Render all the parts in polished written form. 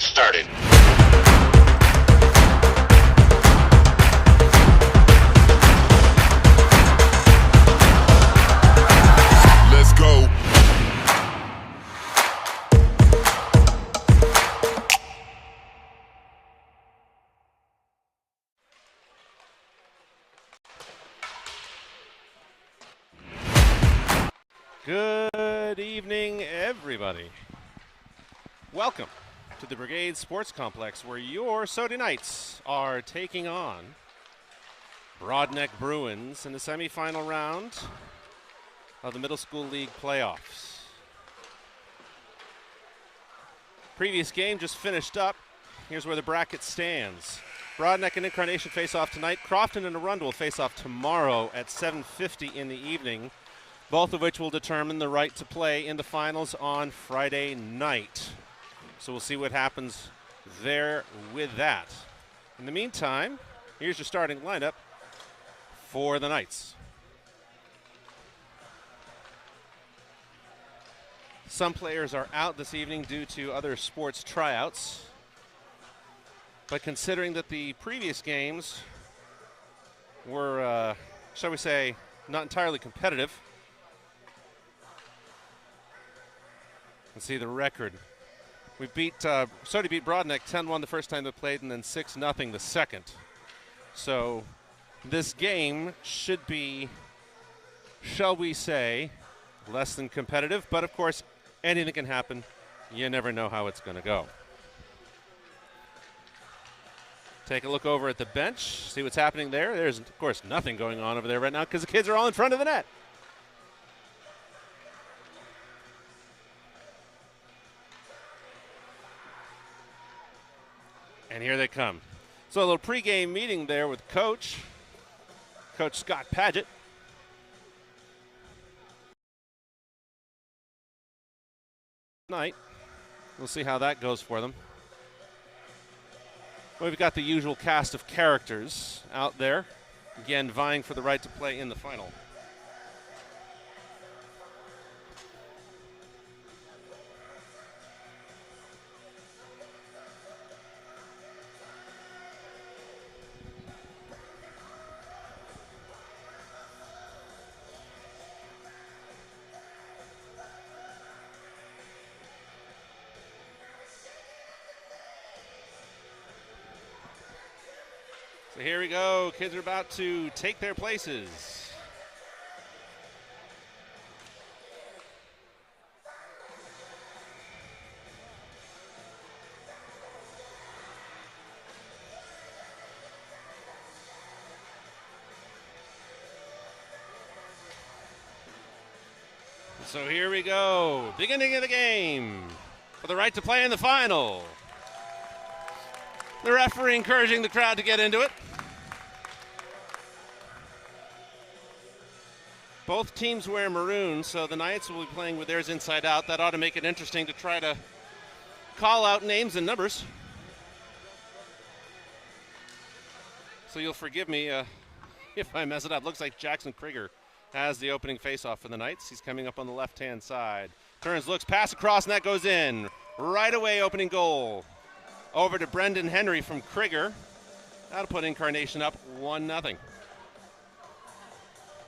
get started. Let's go. Good evening, everybody. Welcome to the Brigade Sports Complex, where your Saturday Knights are taking on Broadneck Bruins in the semifinal round of the Middle School League playoffs. Previous game just finished up. Here's where the bracket stands. Broadneck and Incarnation face off tonight. Crofton and Arundel will face off tomorrow at 7:50 in the evening, both of which will determine the right to play in the finals on Friday night. So we'll see what happens there with that. In the meantime, here's your starting lineup for the Knights. Some players are out this evening due to other sports tryouts. But considering that the previous games were, shall we say, not entirely competitive, let's see the record. We beat Broadneck 10-1 the first time they played, and then 6-0 the second. So this game should be, shall we say, less than competitive. But of course, anything can happen. You never know how it's going to go. Take a look over at the bench, see what's happening there. There's, of course, nothing going on over there right now because the kids are all in front of the net. And here they come. So a little pregame meeting there with Coach Scott Paget. Tonight, we'll see how that goes for them. We've got the usual cast of characters out there, again vying for the right to play in the final. So here we go. Kids are about to take their places. So here we go. Beginning of the game for the right to play in the final. The referee encouraging the crowd to get into it. Both teams wear maroon, so the Knights will be playing with theirs inside out. That ought to make it interesting to try to call out names and numbers. So you'll forgive me if I mess it up. Looks like Jackson Krieger has the opening faceoff for the Knights. He's coming up on the left-hand side. Turns, looks, pass across, and that goes in. Right away, opening goal. Over to Brendan Henry from Krieger. That'll put Incarnation up 1-0.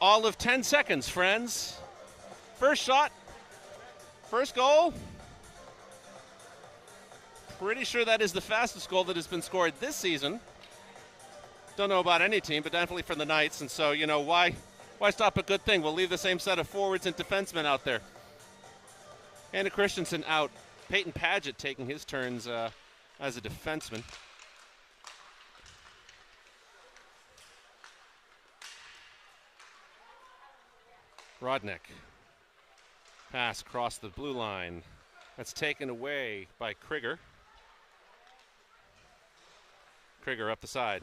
All of 10 seconds, friends. First shot, first goal. Pretty sure that is the fastest goal that has been scored this season. Don't know about any team, but definitely for the Knights. And so, you know, why stop a good thing? We'll leave the same set of forwards and defensemen out there. Anna Christensen out. Peyton Paget taking his turns as a defenseman. Broadneck. Pass across the blue line. That's taken away by Krieger. Krieger up the side.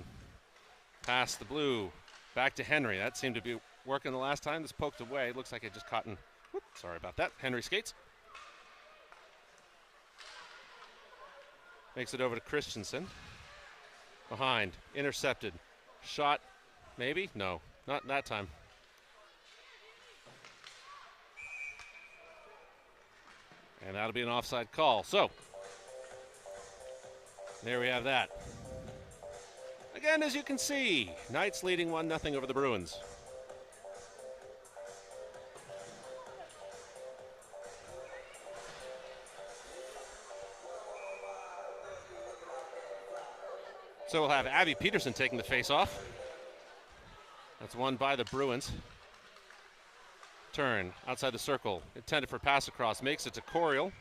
Pass the blue. Back to Henry. That seemed to be working the last time. This poked away. Looks like it just caught in. Whoop, sorry about that. Henry skates. Makes it over to Christensen. Behind. Intercepted. Shot. Maybe? No. Not that time. And that'll be an offside call. So, There we have that. Again, as you can see, Knights leading 1-0 over the Bruins. So we'll have Abby Peterson taking the face-off. That's won by the Bruins. Turn outside the circle, intended for pass across, makes it to Coriel,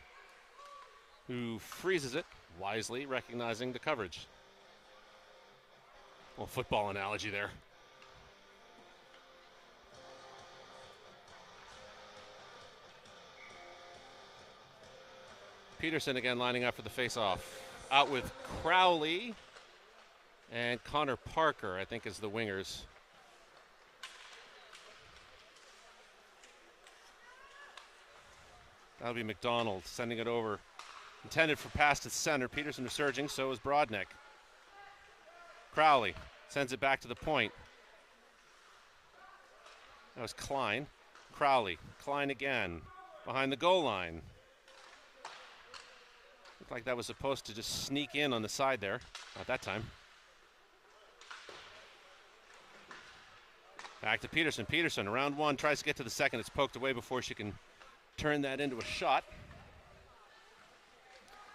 who freezes it wisely, recognizing the coverage. Well, football analogy there. Peterson again lining up for the face-off. Out with Crowley and Connor Parker, I think, is the wingers. That'll be McDonald sending it over. Intended for pass to center. Peterson resurging, so is Broadneck. Crowley sends it back to the point. That was Klein. Crowley. Klein again. Behind the goal line. Looked like that was supposed to just sneak in on the side there. Not that time. Back to Peterson. Peterson, around one, tries to get to the second. It's poked away before she can turn that into a shot.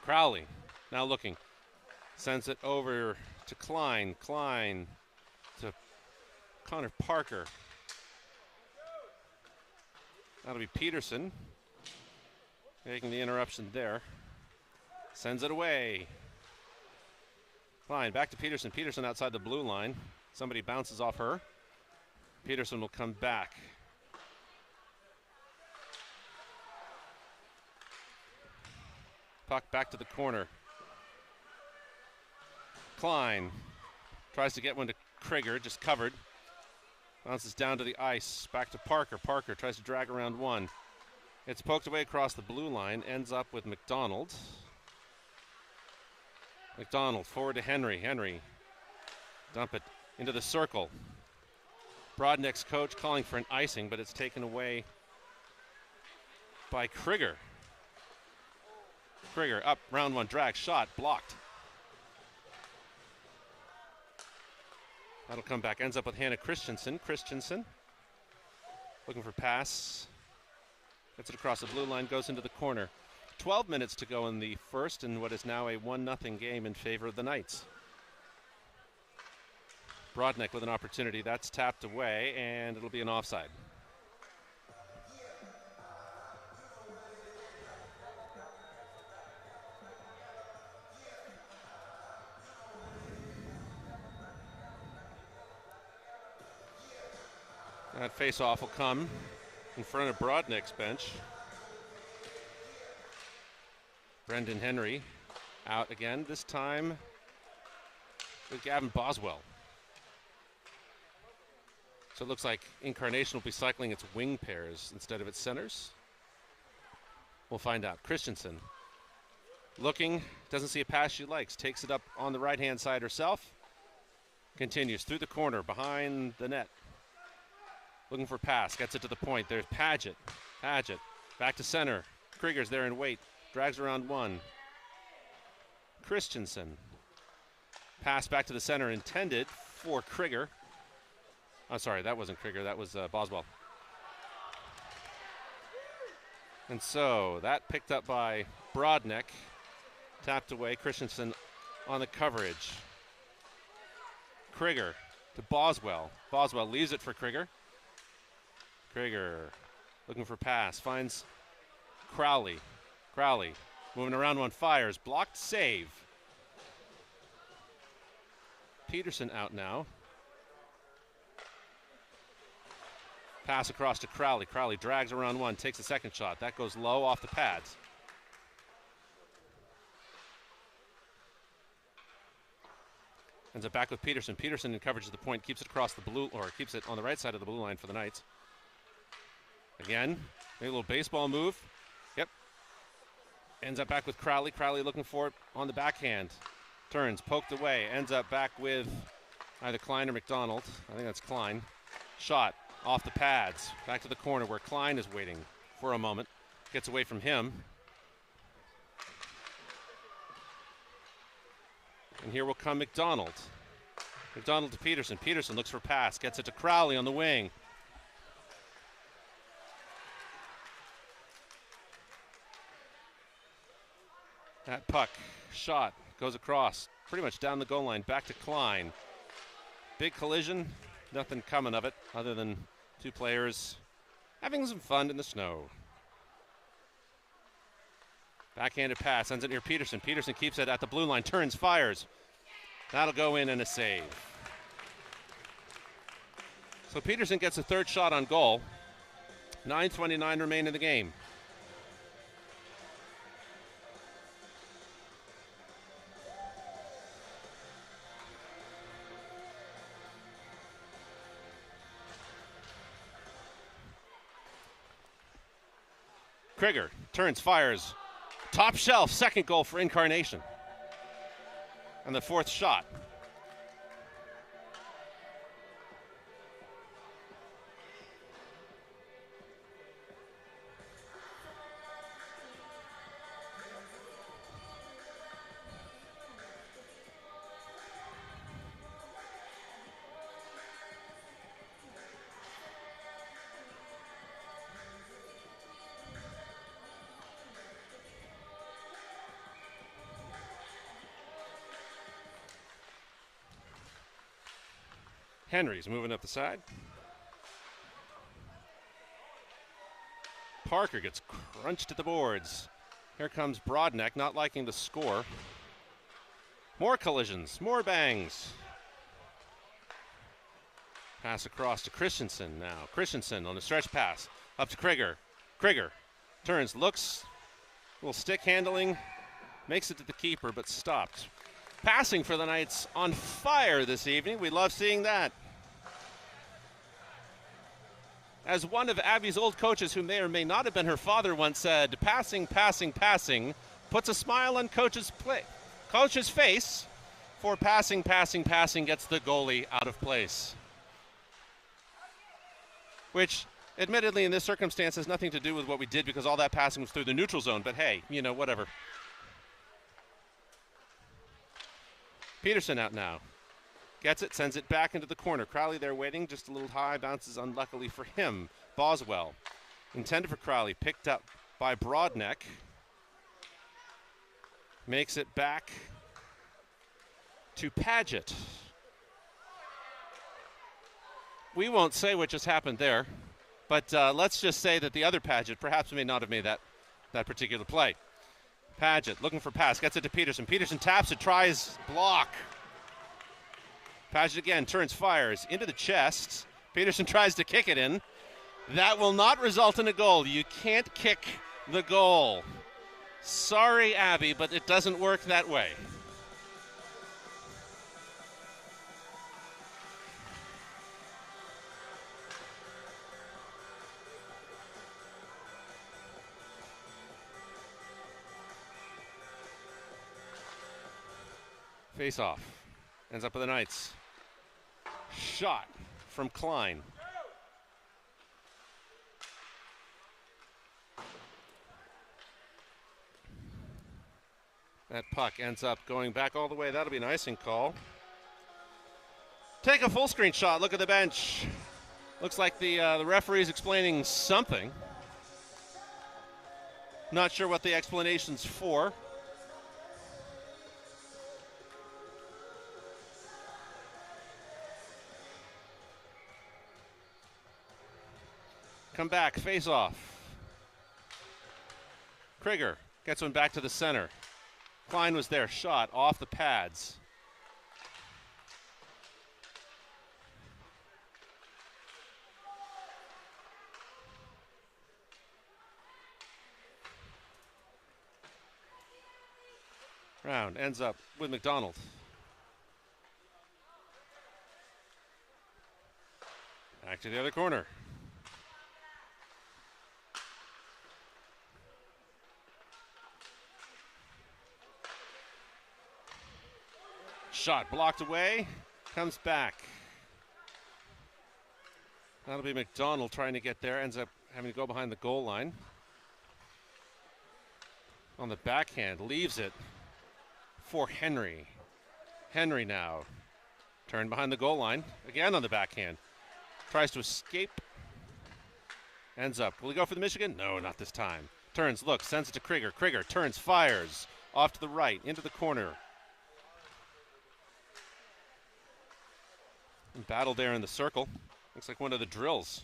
Crowley now looking. Sends it over to Klein. Klein to Connor Parker. That'll be Peterson making the interruption there. Sends it away. Klein back to Peterson. Peterson outside the blue line. Somebody bounces off her. Peterson will come back. Puck back to the corner. Klein tries to get one to Krieger, just covered. Bounces down to the ice. Back to Parker. Parker tries to drag around one. It's poked away across the blue line. Ends up with McDonald. McDonald forward to Henry. Henry dump it into the circle. Broadneck's coach calling for an icing, but it's taken away by Krieger. Krieger up, round one, drag, shot, blocked. That'll come back, ends up with Hannah Christensen. Christensen looking for pass. Gets it across the blue line, goes into the corner. 12 minutes to go in the first in what is now a 1-0 game in favor of the Knights. Broadneck with an opportunity. That's tapped away, and it'll be an offside. That face-off will come in front of Broadneck's bench. Brendan Henry out again, this time with Gavin Boswell. So it looks like Incarnation will be cycling its wing pairs instead of its centers. We'll find out. Christensen looking, doesn't see a pass she likes, takes it up on the right-hand side herself. Continues through the corner, behind the net. Looking for pass, gets it to the point. There's Paget. Paget back to center. Krieger's there in wait. Drags around one. Christensen. Pass back to the center intended for Krieger. I'm sorry, that wasn't Krieger. That was Boswell. And so that picked up by Broadneck. Tapped away. Christensen on the coverage. Krieger to Boswell. Boswell leaves it for Krieger. Krieger looking for pass. Finds Crowley. Crowley moving around one, fires. Blocked, save. Peterson out now. Pass across to Crowley. Crowley drags around one, takes a second shot. That goes low off the pads. Ends up back with Peterson. Peterson in coverage at the point, keeps it across the blue, or keeps it on the right side of the blue line for the Knights. Again, maybe a little baseball move. Yep. Ends up back with Crowley. Crowley looking for it on the backhand. Turns, poked away. Ends up back with either Klein or McDonald. I think that's Klein. Shot off the pads. Back to the corner where Klein is waiting for a moment. Gets away from him. And here will come McDonald. McDonald to Peterson. Peterson looks for pass. Gets it to Crowley on the wing. That puck shot goes across. Pretty much down the goal line. Back to Klein. Big collision. Nothing coming of it other than two players having some fun in the snow. Backhanded pass, ends it near Peterson. Peterson keeps it at the blue line, turns, fires. That'll go in and a save. So Peterson gets a third shot on goal. 9:29 remain in the game. Krieger turns, fires. Top shelf, second goal for Incarnation. And the fourth shot. Henry's moving up the side. Parker gets crunched at the boards. Here comes Broadneck, not liking the score. More collisions, more bangs. Pass across to Christensen now. Christensen on the stretch pass. Up to Krieger. Krieger turns, looks, little stick handling, makes it to the keeper, but stopped. Passing for the Knights on fire this evening. We love seeing that. As one of Abby's old coaches, who may or may not have been her father, once said, passing, passing, passing puts a smile on coach's face, for passing, passing, passing gets the goalie out of place. Which, admittedly, in this circumstance has nothing to do with what we did, because all that passing was through the neutral zone, but hey, you know, whatever. Peterson out now. Gets it, sends it back into the corner. Crowley there waiting, just a little high, bounces unluckily for him. Boswell, intended for Crowley, picked up by Broadneck. Makes it back to Paget. We won't say what just happened there, but let's just say that the other Paget perhaps may not have made that particular play. Paget looking for pass, gets it to Peterson. Peterson taps it, tries block. Paget again, turns, fires, into the chest. Peterson tries to kick it in. That will not result in a goal. You can't kick the goal. Sorry, Abby, but it doesn't work that way. Face off. Ends up with the Knights. Shot from Klein. That puck ends up going back all the way. That'll be an icing call. Take a full screen shot. Look at the bench. Looks like the referee's explaining something. Not sure what the explanation's for. Come back, face off. Krieger gets one back to the center. Klein was there, shot off the pads. Round ends up with McDonald. Back to the other corner. Shot blocked away, comes back. That'll be McDonald trying to get there, ends up having to go behind the goal line. On the backhand, leaves it for Henry. Henry now. Turned behind the goal line. Again on the backhand. Tries to escape. Ends up. Will he go for the Michigan? No, not this time. Turns, looks, sends it to Krieger. Krieger turns, fires. Off to the right, into the corner. And battle there in the circle. Looks like one of the drills.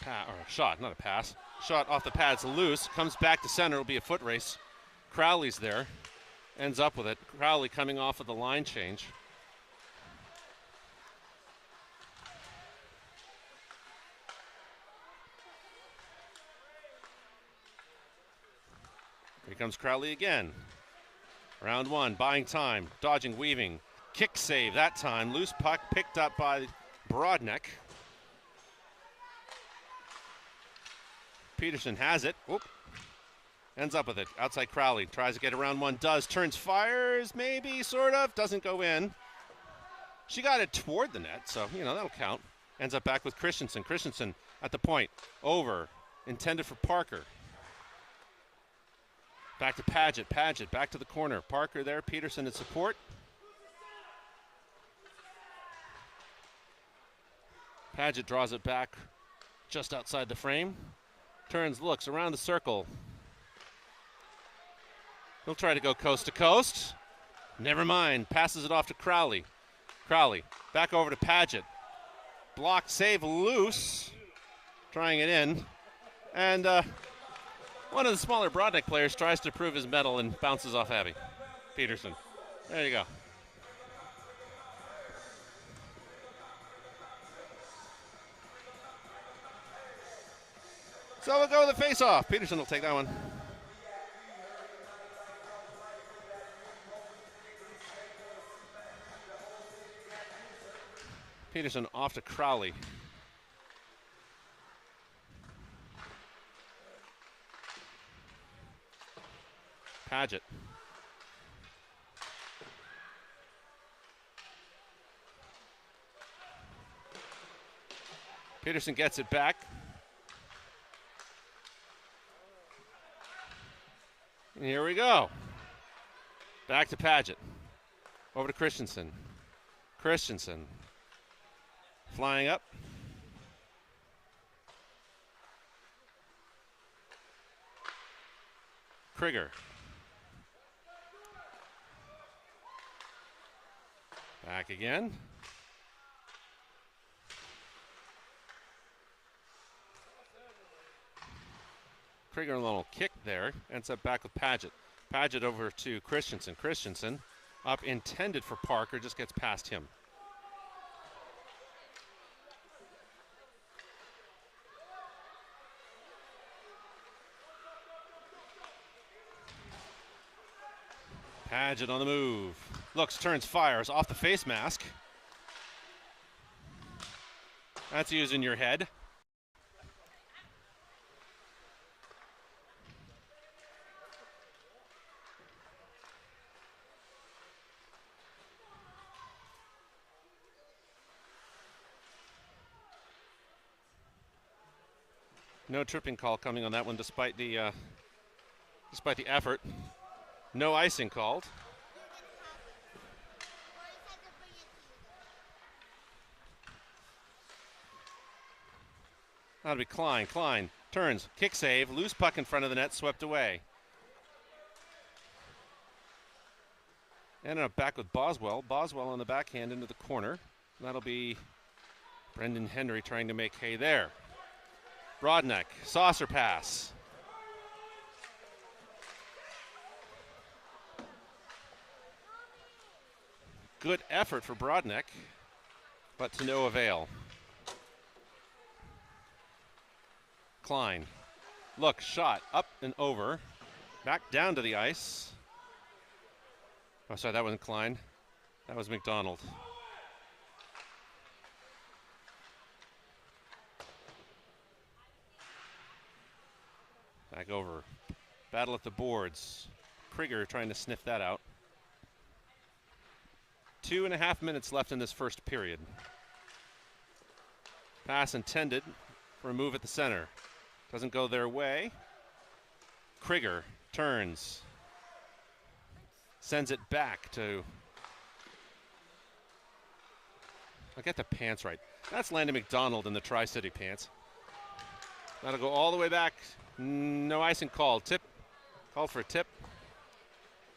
Or shot, not a pass. Shot off the pads, loose. Comes back to center. It'll be a foot race. Crowley's there. Ends up with it. Crowley coming off of the line change. Here comes Crowley again. Round one, buying time, dodging, weaving. Kick save that time. Loose puck picked up by Broadneck. Peterson has it. Whoop. Ends up with it. Outside Crowley. Tries to get around one. Does. Turns. Fires. Maybe. Sort of. Doesn't go in. She got it toward the net, so, that'll count. Ends up back with Christensen. Christensen at the point. Over. Intended for Parker. Back to Paget. Paget back to the corner. Parker there. Peterson in support. Paget draws it back just outside the frame. Turns, looks around the circle. He'll try to go coast to coast. Never mind. Passes it off to Crowley. Crowley back over to Paget. Blocked, save, loose. Trying it in. And one of the smaller Broadneck players tries to prove his mettle and bounces off Abby. Peterson. There you go. So we'll go with the face-off. Peterson will take that one. Peterson off to Crowley. Paget. Peterson gets it back. And here we go. Back to Paget. Over to Christensen. Christensen. Flying up. Krieger. Back again. Krieger a little kick there. Ends up back with Paget. Paget over to Christensen. Christensen up intended for Parker. Just gets past him. Paget on the move. Looks, turns, fires off the face mask. That's using your head. No tripping call coming on that one, despite the effort. No icing called. That'll be Klein. Klein turns, kick save, loose puck in front of the net, swept away. Ended up back with Boswell. Boswell on the backhand into the corner. That'll be Brendan Henry trying to make hay there. Broadneck, saucer pass. Good effort for Broadneck, but to no avail. Klein. Look, shot up and over. Back down to the ice. Oh, sorry, that wasn't Klein. That was McDonald. Back over. Battle at the boards. Krieger trying to sniff that out. 2.5 minutes left in this first period. Pass intended for a move at the center. Doesn't go their way. Krieger turns. Sends it back to, I'll get the pants right. That's Landon McDonald in the Tri-City pants. That'll go all the way back. No icing called. Tip. Called for a tip.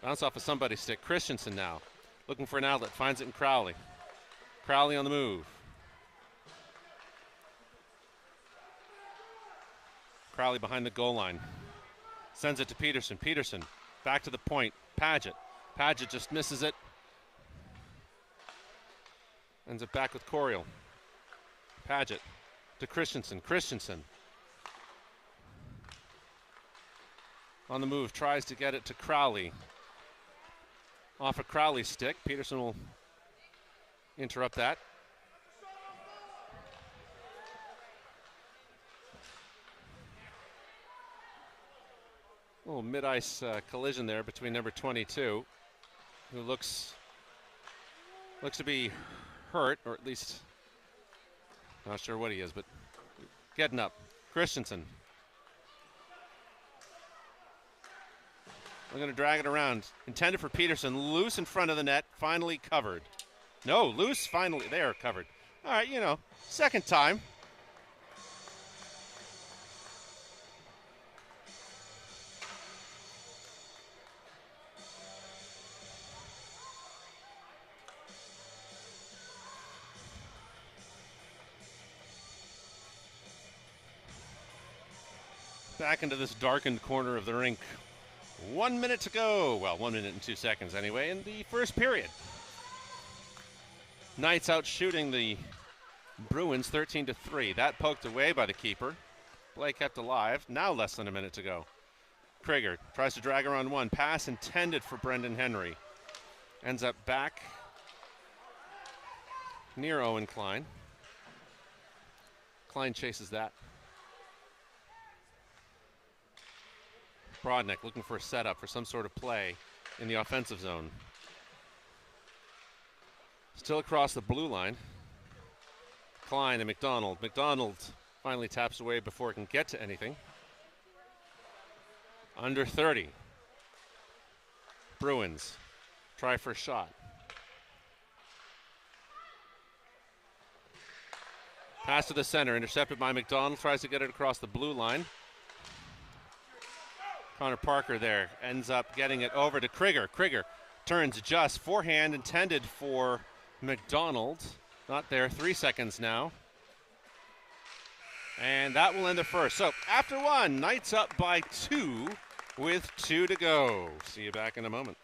Bounce off of somebody's stick. Christensen now. Looking for an outlet. Finds it in Crowley. Crowley on the move. Crowley behind the goal line. Sends it to Peterson. Peterson back to the point. Paget. Paget just misses it. Ends it back with Coriel. Paget to Christensen. Christensen on the move. Tries to get it to Crowley. Off a Crowley stick. Peterson will interrupt that. A little mid-ice collision there between number 22, who looks to be hurt, or at least not sure what he is, but getting up. Christensen. We're going to drag it around. Intended for Peterson. Loose in front of the net. Finally covered. No, loose. Finally. There, covered. All right, second time. Back into this darkened corner of the rink. 1 minute to go. Well, 1 minute and 2 seconds anyway in the first period. Knights out shooting the Bruins 13-3. That poked away by the keeper. Play kept alive. Now less than a minute to go. Krieger tries to drag around one. Pass intended for Brendan Henry. Ends up back near Owen Klein. Klein chases that. Broadneck looking for a setup for some sort of play in the offensive zone. Still across the blue line. Klein and McDonald. McDonald finally taps away before it can get to anything. Under 30. Bruins try for a shot. Pass to the center, intercepted by McDonald. Tries to get it across the blue line. Connor Parker there ends up getting it over to Krieger. Krieger turns just forehand intended for McDonald. Not there, 3 seconds now. And that will end the first. So after one, Knights up by 2 with 2 to go. See you back in a moment.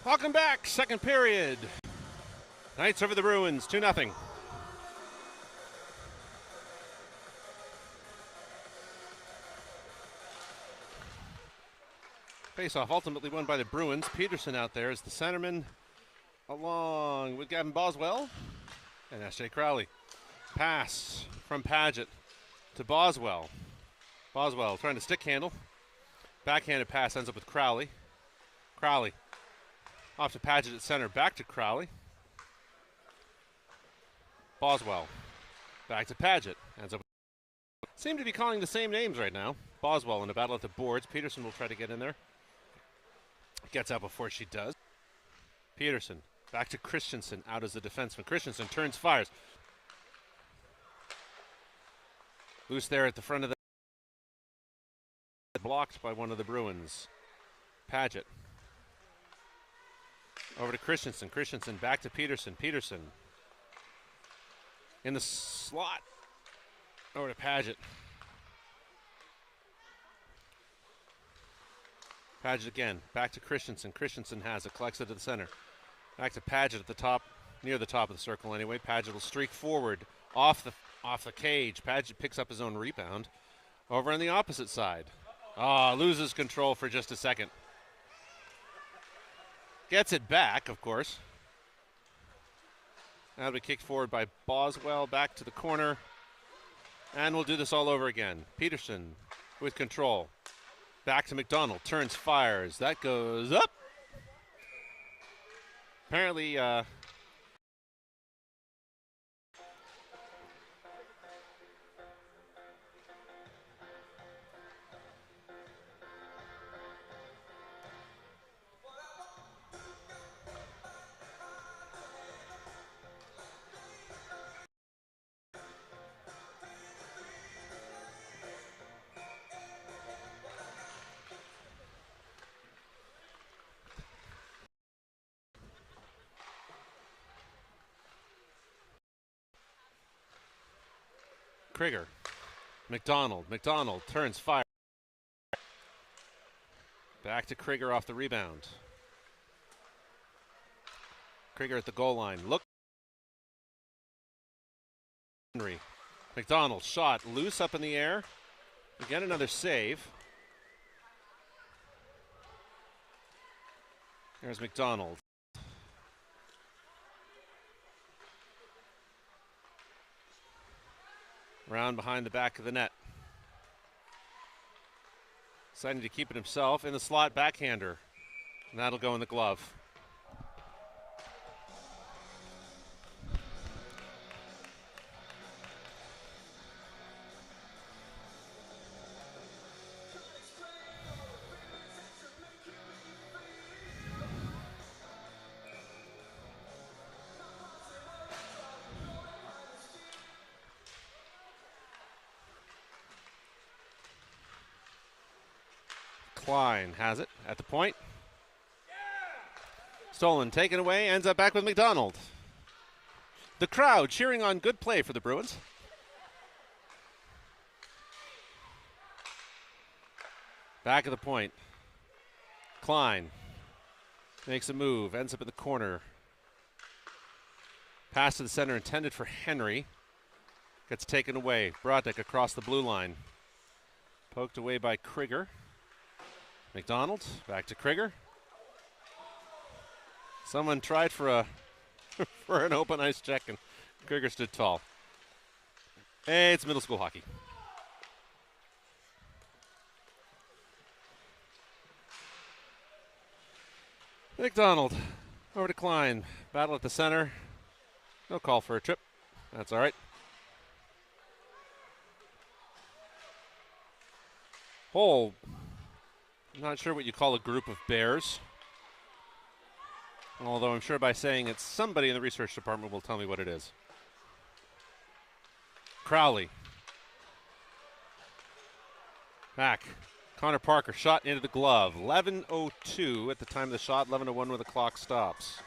Welcome back, second period. Knights over the Bruins, 2-0. Face-off ultimately won by the Bruins. Peterson out there as the centerman, along with Gavin Boswell and S.J. Crowley. Pass from Paget to Boswell. Boswell trying to stick handle. Backhanded pass ends up with Crowley. Crowley off to Paget at center. Back to Crowley. Boswell back to Paget. Ends up. Seem to be calling the same names right now. Boswell in a battle at the boards. Peterson will try to get in there. Gets out before she does. Peterson back to Christensen out as the defenseman. Christensen turns, fires. Loose there at the front of the. Blocked by one of the Bruins. Paget. Over to Christensen. Christensen back to Peterson. Peterson in the slot. Over to Paget. Paget again. Back to Christensen. Christensen has it. Collects it to the center. Back to Paget at the top, near the top of the circle anyway. Paget will streak forward off the cage. Paget picks up his own rebound. Over on the opposite side. Loses control for just a second. Gets it back, of course. That'll be kicked forward by Boswell, back to the corner. And we'll do this all over again. Peterson with control. Back to McDonald, turns, fires. That goes up. Apparently, Krieger. McDonald turns, fire. Back to Krieger off the rebound. Krieger at the goal line. Look. Henry. McDonald shot loose up in the air. Again, another save. There's McDonald. Round behind the back of the net. Deciding to keep it himself in the slot, backhander. And that'll go in the glove. Klein has it at the point. Stolen, taken away, ends up back with McDonald. The crowd cheering on good play for the Bruins. Back of the point. Klein makes a move, ends up in the corner. Pass to the center intended for Henry. Gets taken away. Broadneck across the blue line. Poked away by Krieger. McDonald, back to Krieger. Someone tried for an open ice check, and Krieger stood tall. Hey, it's middle school hockey. McDonald, over to Klein. Battle at the center. No call for a trip. That's all right. Hole. I'm not sure what you call a group of bears. Although I'm sure by saying it's somebody in the research department will tell me what it is. Crowley. Back. Connor Parker shot into the glove. 11:02 at the time of the shot. 11:01 when the clock stops.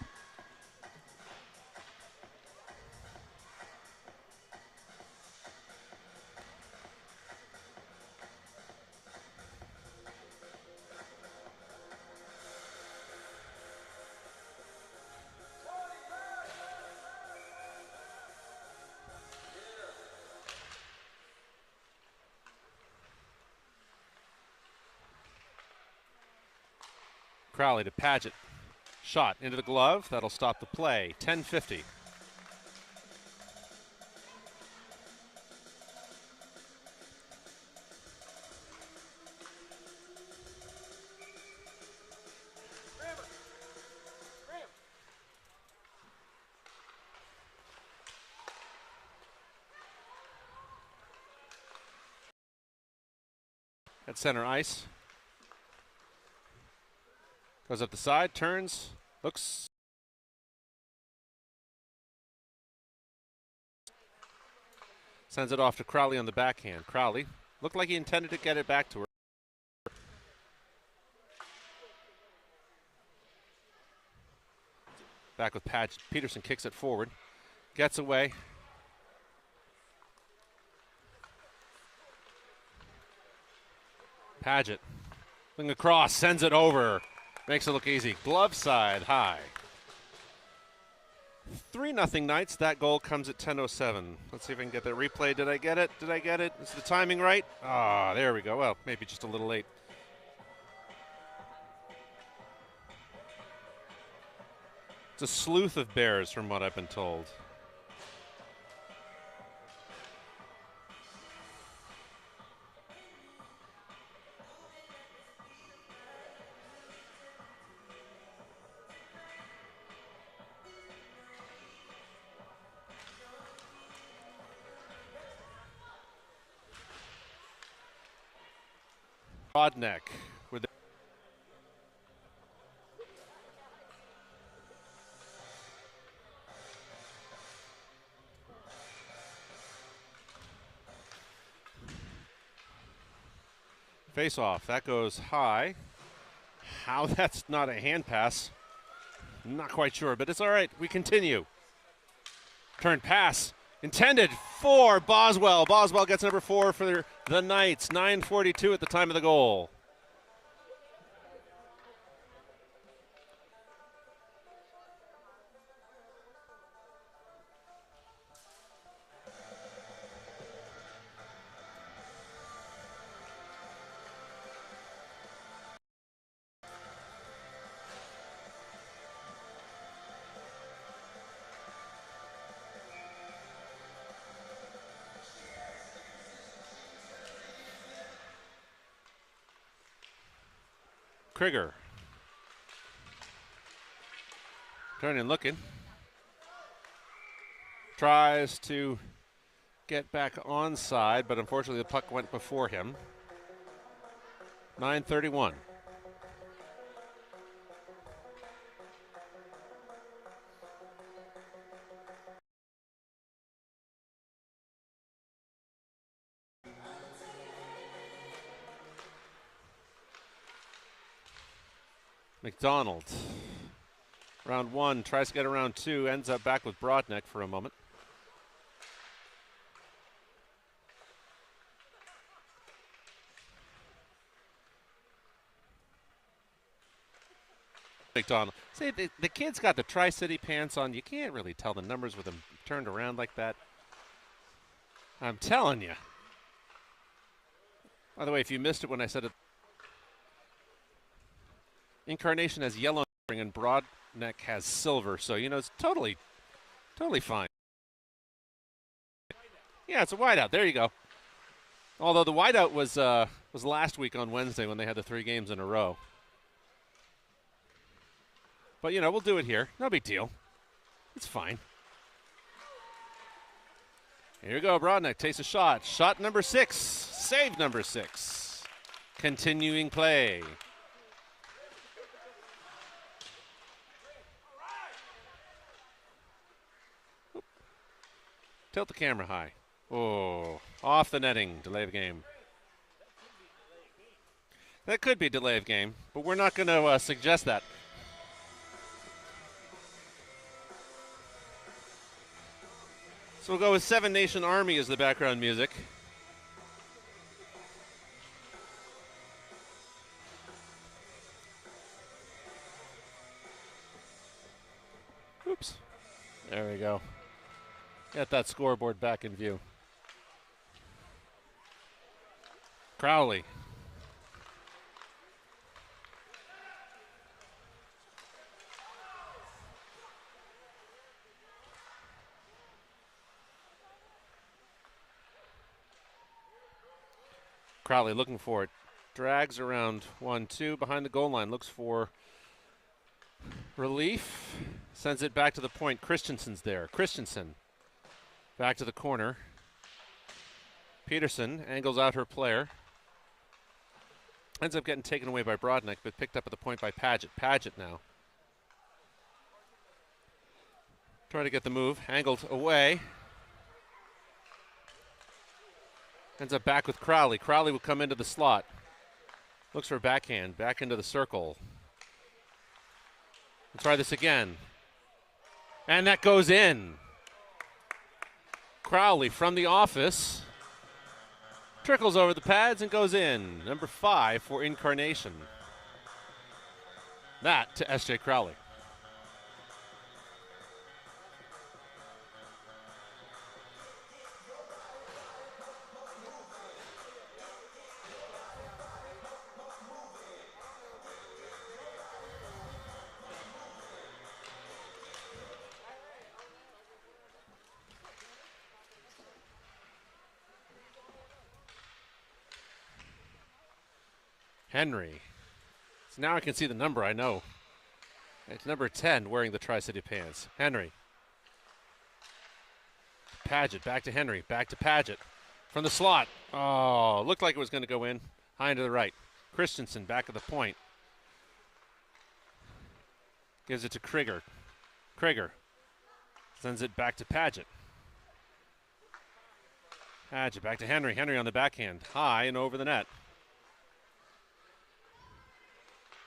Crowley to Paget. Shot into the glove. That'll stop the play. 10:50. at center ice. Goes up the side, turns, looks. Sends it off to Crowley on the backhand. Crowley looked like he intended to get it back to her. Back with Paget. Peterson kicks it forward. Gets away. Paget looking across, sends it over. Makes it look easy. Glove side high. 3-0 Knights. That goal comes at 10:07. Let's see if I can get that replay. Did I get it? Did I get it? Is the timing right? Ah, there we go. Well, maybe just a little late. It's a sleuth of bears from what I've been told. Broadneck with the face off. That goes high. How that's not a hand pass, I'm not quite sure, but it's all right. We continue. Turn pass intended for Boswell. Boswell gets number 4 for the Knights. 9:42 at the time of the goal. Krieger. Turning, looking. Tries to get back onside, but unfortunately the puck went before him. 9:31. McDonald. Round 1, tries to get around 2, ends up back with Broadneck for a moment. McDonald. See, the kid's got the Tri-City pants on. You can't really tell the numbers with them turned around like that. I'm telling you. By the way, if you missed it when I said it, Incarnation has yellow and Broadneck has silver, so you know it's totally fine. Yeah, it's a whiteout. There you go. Although the whiteout was last week on Wednesday when they had the 3 games in a row. But you know we'll do it here. No big deal. It's fine. Here we go. Broadneck takes a shot. Shot number 6. Save number 6. Continuing play. Tilt the camera high. Oh, off the netting. Delay of game. That could be delay of game, but we're not going to suggest that. So we'll go with Seven Nation Army as the background music. Oops. There we go. Get that scoreboard back in view. Crowley. Crowley looking for it. Drags around 1-2 behind the goal line. Looks for relief. Sends it back to the point. Christensen's there. Christensen. Back to the corner. Peterson angles out her player. Ends up getting taken away by Broadneck, but picked up at the point by Paget. Paget now. Trying to get the move, angled away. Ends up back with Crowley. Crowley will come into the slot. Looks for a backhand, back into the circle. We'll try this again. And that goes in. Crowley from the office. Trickles over the pads and goes in. Number 5 for Incarnation. That to S.J. Crowley. Henry. So now I can see the number, I know. It's number 10 wearing the Tri-City pants. Henry. Paget, back to Henry, back to Paget. From the slot. Oh, looked like it was going to go in. High and to the right. Christensen back at the point. Gives it to Krieger. Krieger sends it back to Paget. Paget back to Henry. Henry on the backhand. High and over the net.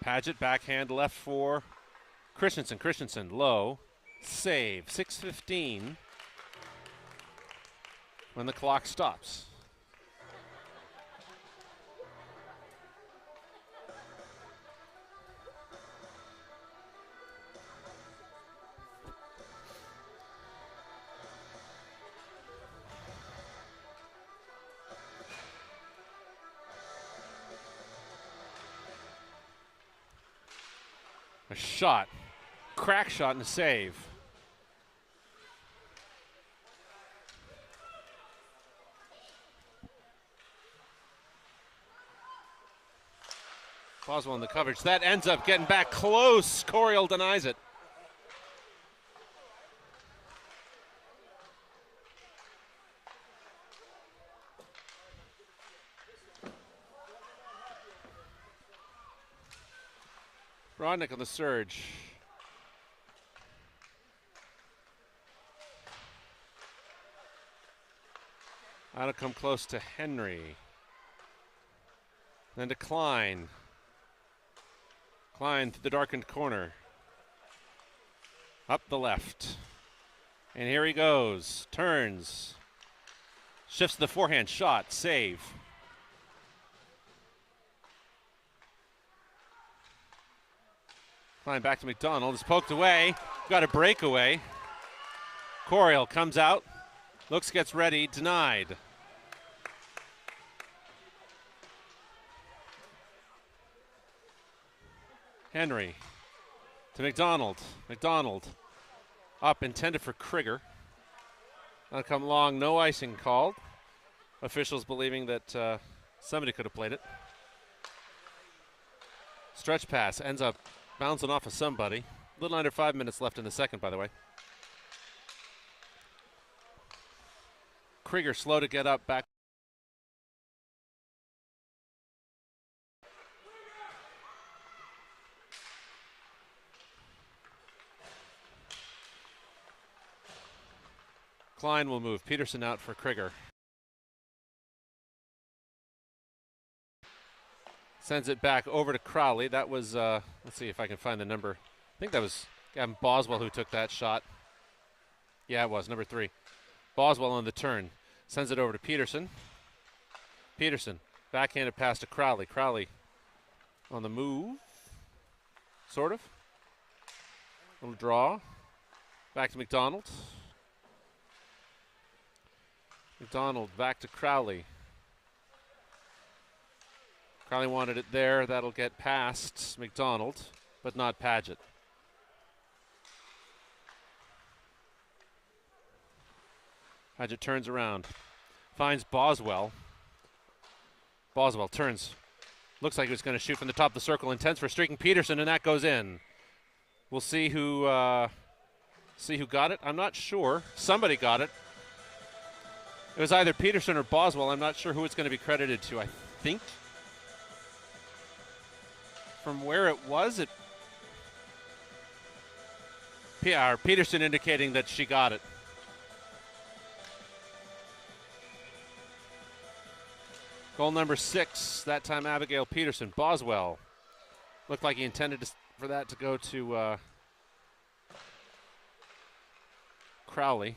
Paget backhand left for Christensen. Christensen low. Save. 6:15 when the clock stops. A shot, crack shot and a save. Boswell in the coverage. That ends up getting back close. Coriel denies it. Broadneck on the surge. That'll come close to Henry. Then to Klein. Klein to the darkened corner. Up the left. And here he goes. Turns. Shifts to the forehand. Shot. Save. Klein back to McDonald. It's poked away. Got a breakaway. Coriel comes out. Looks, gets ready. Denied. Henry to McDonald. McDonald up, intended for Krieger. That'll come long. No icing called. Officials believing that somebody could have played it. Stretch pass ends up bouncing off of somebody. A little under 5 minutes left in the second, by the way. Krieger slow to get up, back. Klein will move. Peterson out for Krieger. Sends it back over to Crowley. That was, let's see if I can find the number. I think that was Gavin Boswell who took that shot. Yeah, it was, number 3. Boswell on the turn. Sends it over to Peterson. Peterson, backhanded pass to Crowley. Crowley on the move, sort of. Little draw. Back to McDonald. McDonald back to Crowley. Crowley wanted it there. That'll get past McDonald, but not Paget. Paget turns around. Finds Boswell. Boswell turns. Looks like he was going to shoot from the top of the circle. Intends for streaking Peterson, and that goes in. We'll see who got it. I'm not sure. Somebody got it. It was either Peterson or Boswell. I'm not sure who it's going to be credited to. I think from where it was, Peterson indicating that she got it. Goal number 6, that time Abigail Peterson. Boswell looked like he intended for that to go to Crowley.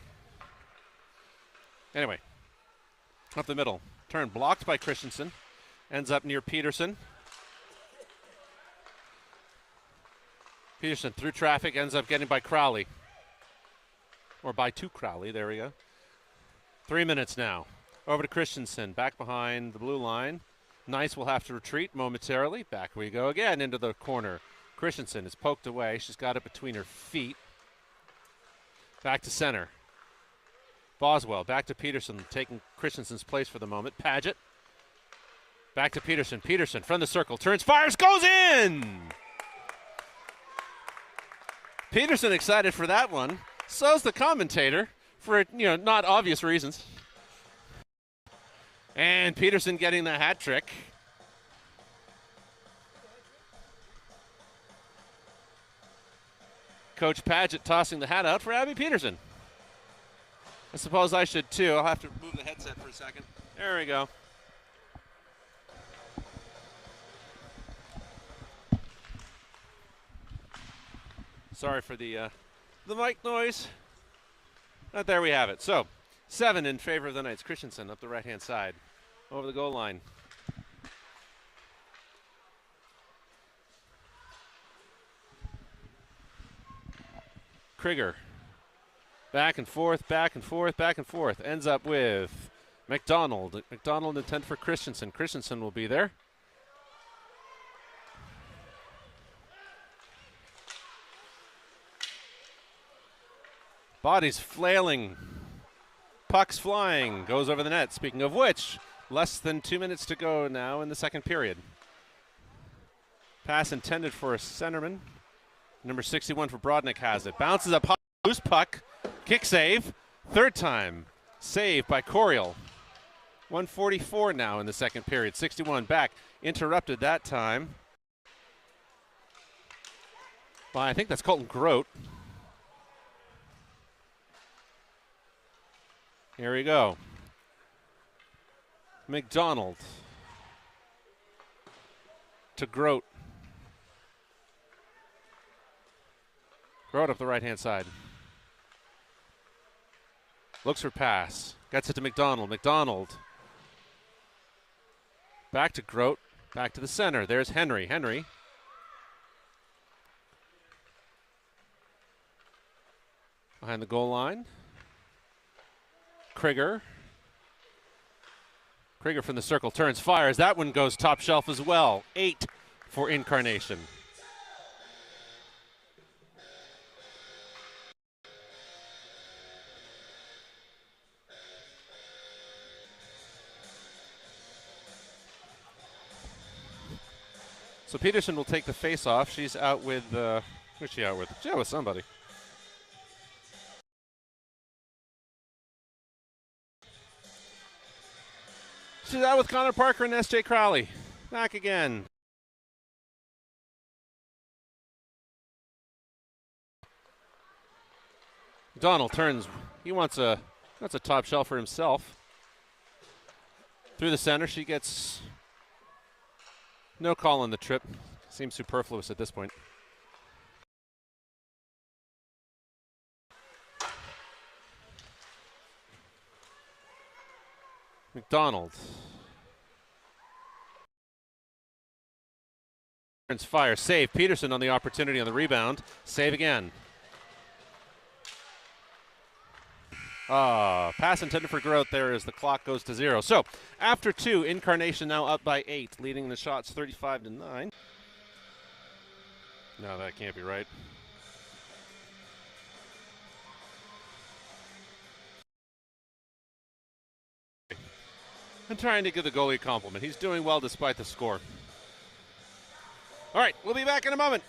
Anyway, up the middle. Turn blocked by Christensen. Ends up near Peterson. Peterson through traffic, ends up getting by Crowley. Or by to Crowley, there we go. 3 minutes now. Over to Christensen, back behind the blue line. Nice will have to retreat momentarily. Back we go again into the corner. Christensen is poked away. She's got it between her feet. Back to center. Boswell, back to Peterson, taking Christensen's place for the moment. Paget. Back to Peterson. Peterson from the circle, turns, fires, goes in! Peterson excited for that one. So's the commentator for, not obvious reasons. And Peterson getting the hat trick. Coach Paget tossing the hat out for Abby Peterson. I suppose I should too. I'll have to move the headset for a second. There we go. Sorry for the mic noise. But there we have it. So, 7 in favor of the Knights. Christensen up the right-hand side. Over the goal line. Krieger. Back and forth, back and forth, back and forth. Ends up with McDonald. McDonald intended for Christensen. Christensen will be there. Bodies flailing. Pucks flying. Goes over the net. Speaking of which, less than 2 minutes to go now in the second period. Pass intended for a centerman. Number 61 for Broadneck has it. Bounces up high. Loose puck. Kick save. Third time. Save by Coriel. 1:44 now in the second period. 61 back. Interrupted that time by, I think that's Colton Grote. Here we go. McDonald to Grote. Grote up the right-hand side. Looks for pass. Gets it to McDonald. McDonald. Back to Grote. Back to the center. There's Henry. Henry. Behind the goal line. Krieger. Krieger from the circle turns, fires. That one goes top shelf as well. 8 for Incarnation. So Peterson will take the face off. She's out with, who's she out with? She's out with somebody. She's out with Connor Parker and S.J. Crowley. Back again. Donald turns. He wants a top shelf for himself. Through the center, she gets no call on the trip. Seems superfluous at this point. McDonald. Fire, save. Peterson on the opportunity on the rebound. Save again. Pass intended for Grote there as the clock goes to 0. So, after 2, Incarnation now up by 8, leading the shots 35-9. No, that can't be right. I'm trying to give the goalie a compliment. He's doing well despite the score. All right, we'll be back in a moment.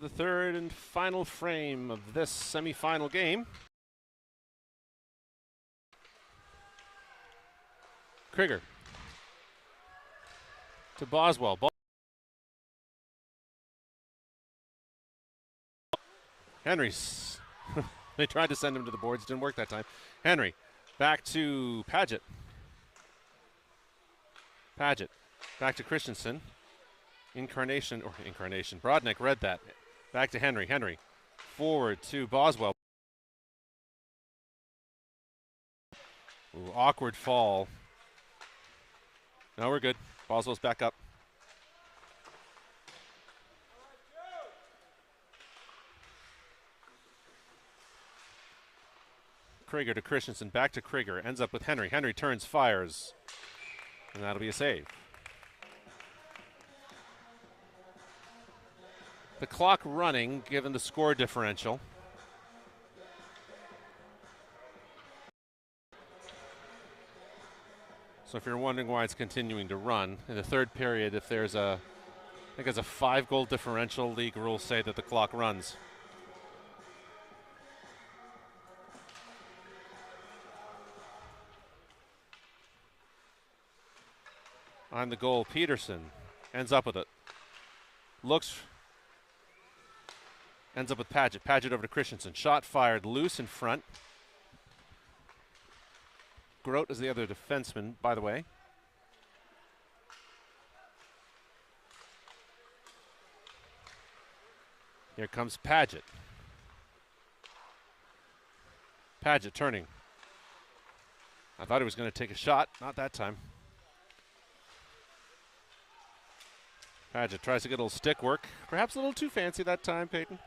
The third and final frame of this semifinal game. Krieger to Boswell. Henry's. They tried to send him to the boards. Didn't work that time. Henry back to Paget. Paget back to Christensen. Incarnation. Broadneck read that. Back to Henry. Henry forward to Boswell. Ooh, awkward fall. No, we're good. Boswell's back up. Krieger to Christensen, back to Krieger, ends up with Henry. Henry turns, fires, and that'll be a save. The clock running, given the score differential. So if you're wondering why it's continuing to run, in the third period, if there's I think it's a 5-goal differential, league rules say that the clock runs. On the goal, Peterson ends up with it. Ends up with Paget. Paget over to Christensen. Shot fired loose in front. Grote is the other defenseman, by the way. Here comes Paget. Paget turning. I thought he was going to take a shot. Not that time. Paget tries to get a little stick work. Perhaps a little too fancy that time, Peyton.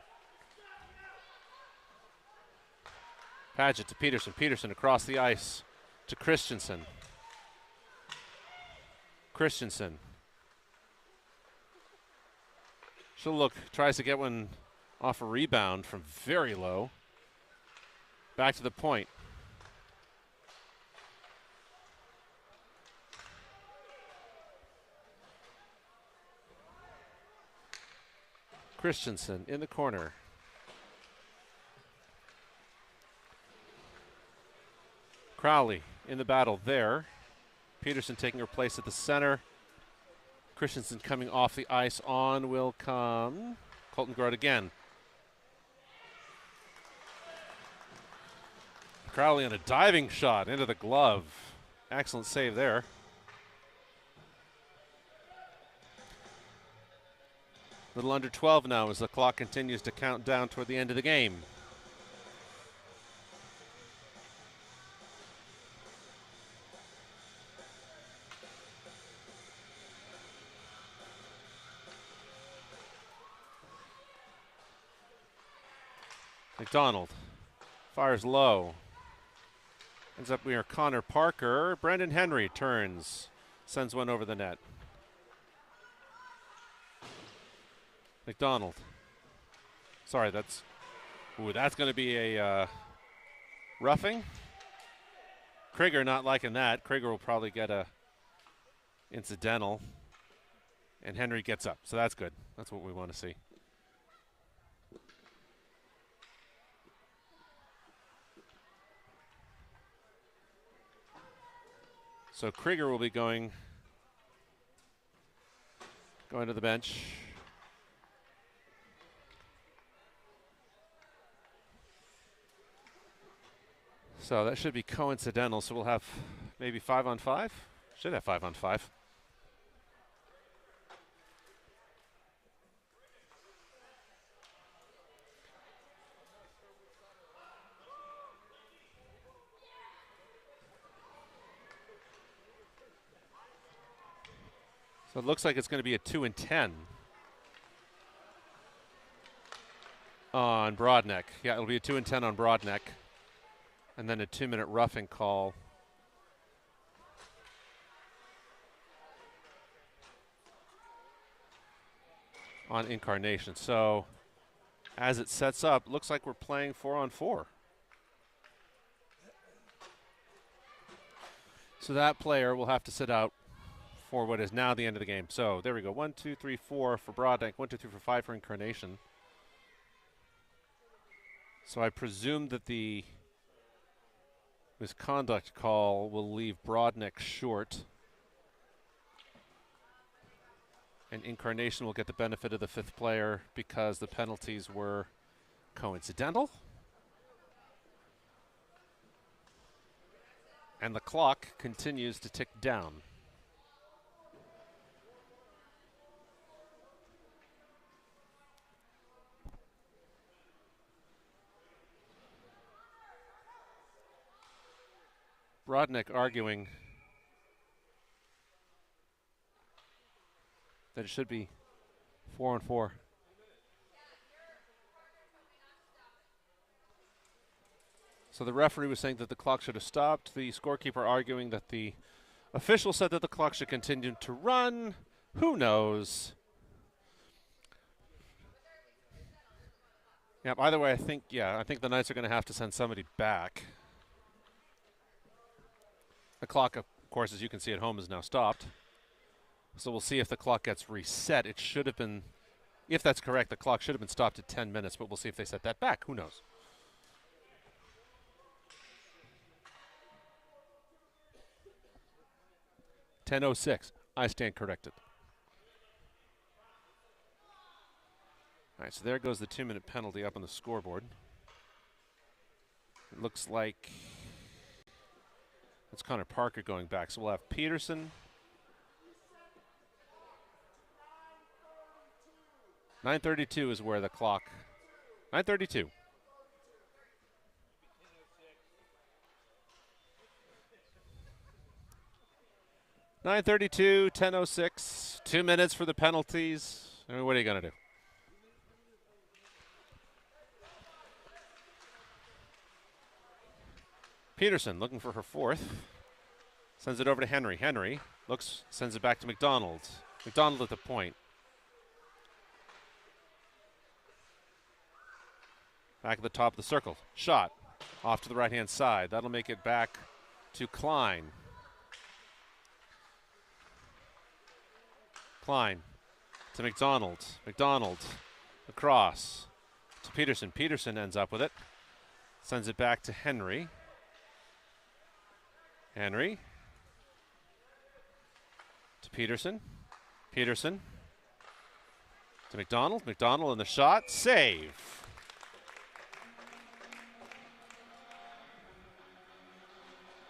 Paget to Peterson. Peterson across the ice to Christensen. Christensen. She'll look, tries to get one off a rebound from very low. Back to the point. Christensen in the corner. Crowley in the battle there. Peterson taking her place at the center. Christensen coming off the ice. On will come Colton Grote again. Crowley on a diving shot into the glove. Excellent save there. Little under 12 now as the clock continues to count down toward the end of the game. McDonald fires low. Ends up near Connor Parker. Brendan Henry turns, sends one over the net. McDonald. Sorry, that's going to be a roughing. Krieger not liking that. Krieger will probably get a incidental. And Henry gets up, so that's good. That's what we want to see. So Krieger will be going to the bench. So that should be coincidental. So we'll have maybe 5-on-5. Should have 5-on-5. So it looks like it's going to be a 2-10 on Broadneck. Yeah, it'll be a 2-10 on Broadneck. And then a 2-minute roughing call on Incarnation. So as it sets up, looks like we're playing 4-on-4. So that player will have to sit out for what is now the end of the game. So there we go. 1, 2, 3, 4 for Broadneck. 1, 2, 3, 4, 5 for Incarnation. So I presume that the misconduct call will leave Broadneck short. And Incarnation will get the benefit of the fifth player because the penalties were coincidental. And the clock continues to tick down. Broadneck arguing that it should be 4-on-4. So the referee was saying that the clock should have stopped. The scorekeeper arguing that the official said that the clock should continue to run. Who knows? Yeah, either way, I think the Knights are going to have to send somebody back. The clock, of course, as you can see at home, is now stopped. So we'll see if the clock gets reset. It should have been, if that's correct, the clock should have been stopped at 10 minutes, but we'll see if they set that back. Who knows? .10:06. I stand corrected. All right, so there goes the 2-minute penalty up on the scoreboard. It looks like it's Connor Parker going back. So we'll have Peterson. 9:32 is where the clock. 9:32. .9:32, 10:06. 2 minutes for the penalties. I mean, what are you going to do? Peterson looking for her fourth. Sends it over to Henry. Henry looks, sends it back to McDonald. McDonald at the point. Back at the top of the circle. Shot off to the right-hand side. That'll make it back to Klein. Klein to McDonald. McDonald across to Peterson. Peterson ends up with it. Sends it back to Henry. Henry to Peterson. Peterson to McDonald. McDonald in the shot. Save.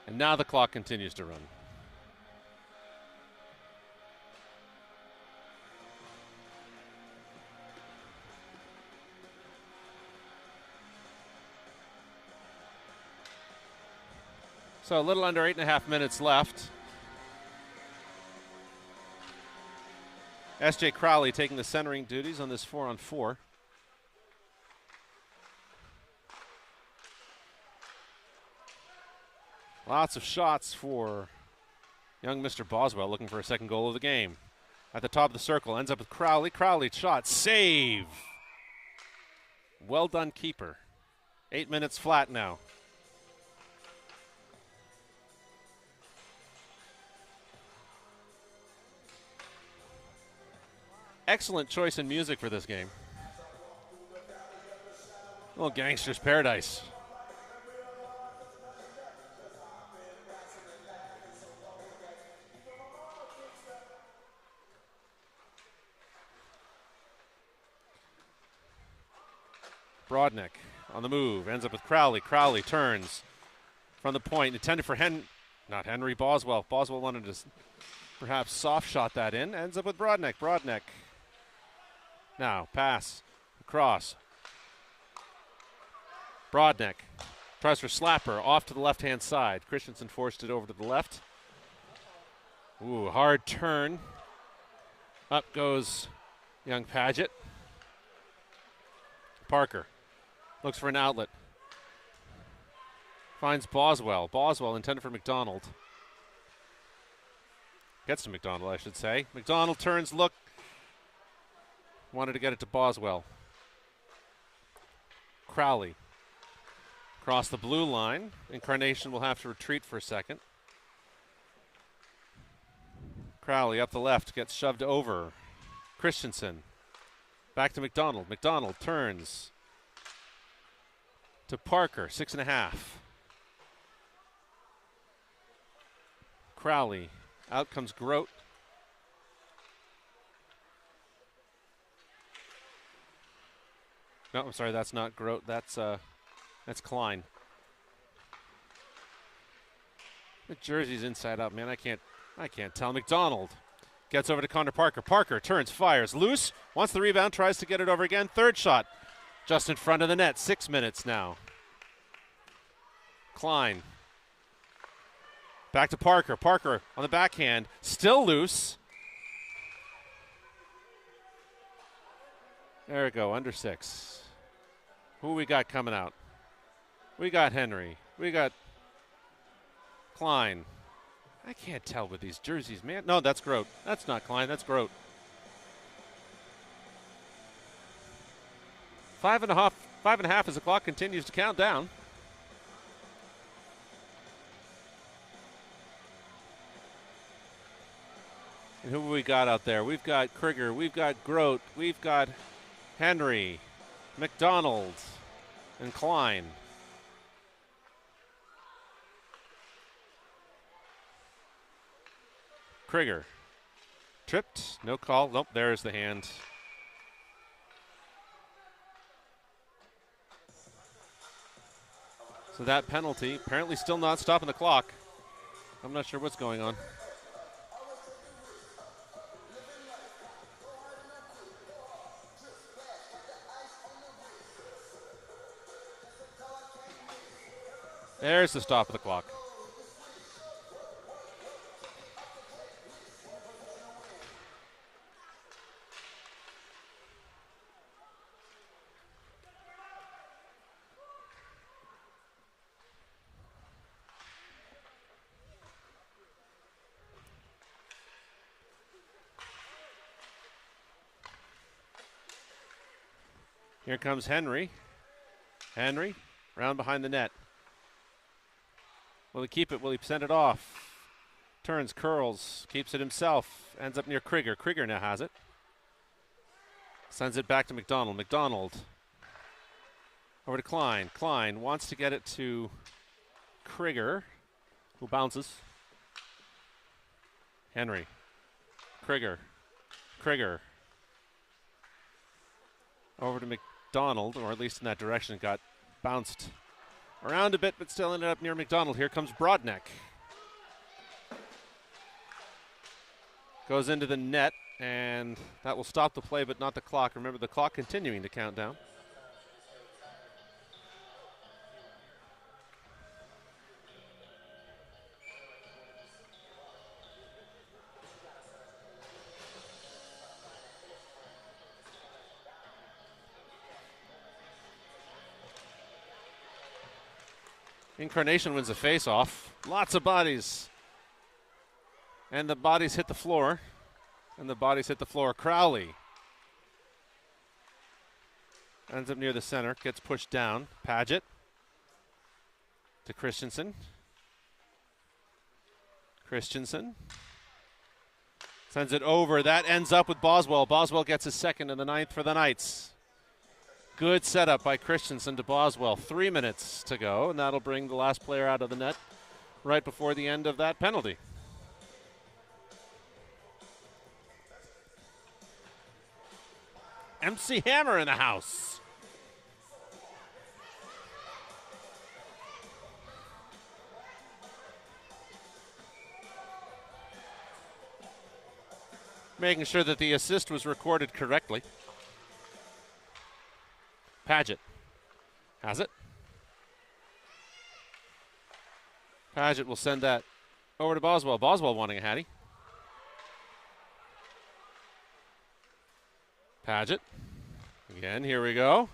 And now the clock continues to run. So a little under 8.5 minutes left. S.J. Crowley taking the centering duties on this 4-on-4. Lots of shots for young Mr. Boswell, looking for a second goal of the game. At the top of the circle, ends up with Crowley. Crowley shot, save. Well done, keeper. 8 minutes flat now. Excellent choice in music for this game. A little Gangster's Paradise. Broadneck on the move, ends up with Crowley. Crowley turns from the point, intended for not Henry, Boswell. Boswell wanted to perhaps soft shot that in, ends up with Broadneck. Broadneck now, pass, across. Broadneck tries for Slapper, off to the left-hand side. Christensen forced it over to the left. Ooh, hard turn. Up goes young Paget. Parker looks for an outlet. Finds Boswell. Boswell intended for McDonald. Gets to McDonald, I should say. McDonald turns, look. Wanted to get it to Boswell. Crowley. Across the blue line. Incarnation will have to retreat for a second. Crowley up the left, gets shoved over. Christensen. Back to McDonald. McDonald turns. to Parker, 6.5. Crowley, out comes Grote. No, I'm sorry, that's not Grote. That's Klein. The jersey's inside out, man. I can't tell. McDonald gets over to Connor Parker. Parker turns, fires, loose, wants the rebound, tries to get it over again. Third shot, just in front of the net. 6 minutes now. Klein. Back to Parker. Parker on the backhand, still loose. There we go, under 6. Who we got coming out? We got Henry. We got Klein. I can't tell with these jerseys, man. No, that's Grote. That's not Klein, that's Grote. 5.5 as the clock continues to count down. And who we got out there? We've got Krieger, we've got Grote, we've got Henry, McDonald, and Klein. Krieger. Tripped, no call. Nope, there's the hand. So that penalty apparently still not stopping the clock. I'm not sure what's going on. There's the stop of the clock. Here comes Henry. Henry, round behind the net. Will he keep it? Will he send it off? Turns, curls, keeps it himself. Ends up near Krieger. Krieger now has it. Sends it back to McDonald. McDonald over to Klein. Klein wants to get it to Krieger, who bounces. Henry. Krieger. Krieger. Over to McDonald, or at least in that direction. Got bounced around a bit, but still ended up near McDonald. Here comes Broadneck. Goes into the net, and that will stop the play, but not the clock. Remember, the clock continuing to count down. Incarnation wins a face-off. Lots of bodies. And the bodies hit the floor. And the bodies hit the floor. Crowley ends up near the center. Gets pushed down. Paget to Christensen. Christensen sends it over. That ends up with Boswell. Boswell gets his second in the ninth for the Knights. Good setup by Christensen to Boswell. 3 minutes to go, and that'll bring the last player out of the net right before the end of that penalty. MC Hammer in the house. Making sure that the assist was recorded correctly. Paget has it. Paget will send that over to Boswell. Boswell wanting a hattie. Paget. Again, here we go.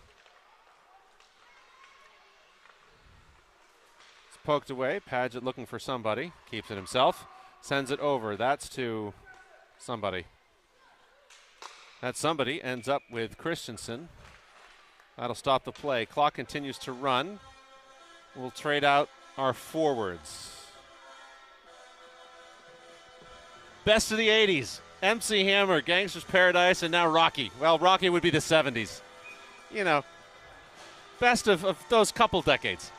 It's poked away. Paget looking for somebody. Keeps it himself. Sends it over. That's to somebody. That somebody ends up with Christensen. That'll stop the play. Clock continues to run. We'll trade out our forwards. Best of the 80s. MC Hammer, Gangster's Paradise, and now Rocky. Well, Rocky would be the 70s. You know, Best of those couple decades.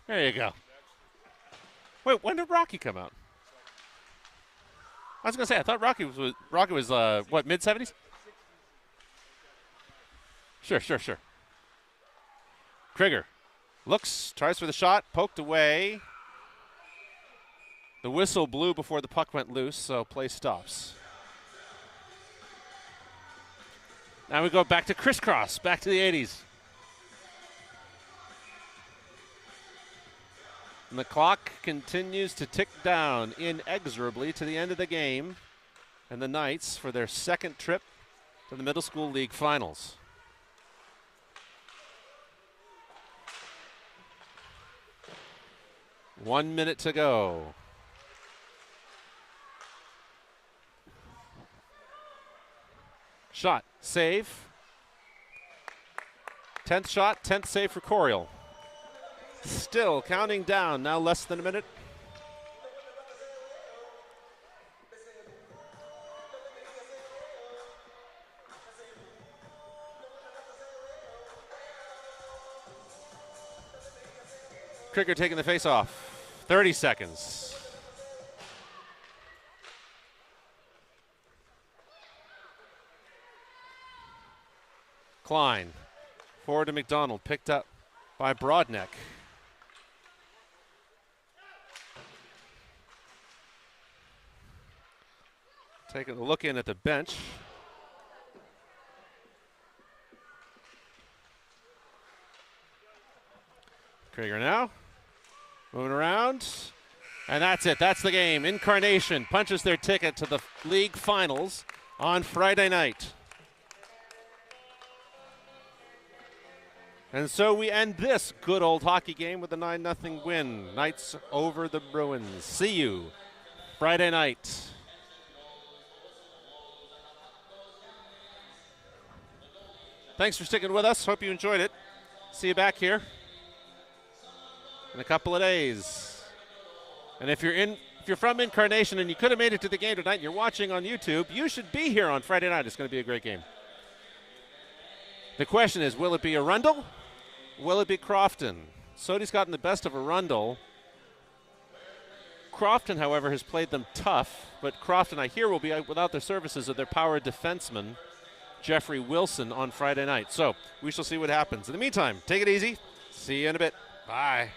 There you go. Wait, when did Rocky come out? I was going to say, I thought Rocky was what, mid-'70s? Sure. Krieger looks, tries for the shot, poked away. The whistle blew before the puck went loose, so play stops. Now we go back to crisscross, back to the 80s. And the clock continues to tick down inexorably to the end of the game. And the Knights for their second trip to the Middle School League Finals. One minute to go. Shot, save. 10th shot, 10th save for Coriel. Still counting down, now less than a minute. Krieger taking the face off. 30 seconds. Klein, forward to McDonald, picked up by Broadneck. Taking a look in at the bench. Krieger now, moving around, and that's it. That's the game. Incarnation punches their ticket to the league finals on Friday night. And so we end this good old hockey game with a 9-0 win. Knights over the Bruins. See you Friday night. Thanks for sticking with us. Hope you enjoyed it. See you back here in a couple of days. And if you're from Incarnation and you could have made it to the game tonight and you're watching on YouTube, you should be here on Friday night. It's going to be a great game. The question is, will it be Arundel? Will it be Crofton? Sodie's gotten the best of Arundel. Crofton, however, has played them tough, but Crofton, I hear, will be without the services of their power defenseman, Jeffrey Wilson, on Friday night. So we shall see what happens. In the meantime, take it easy. See you in a bit. Bye.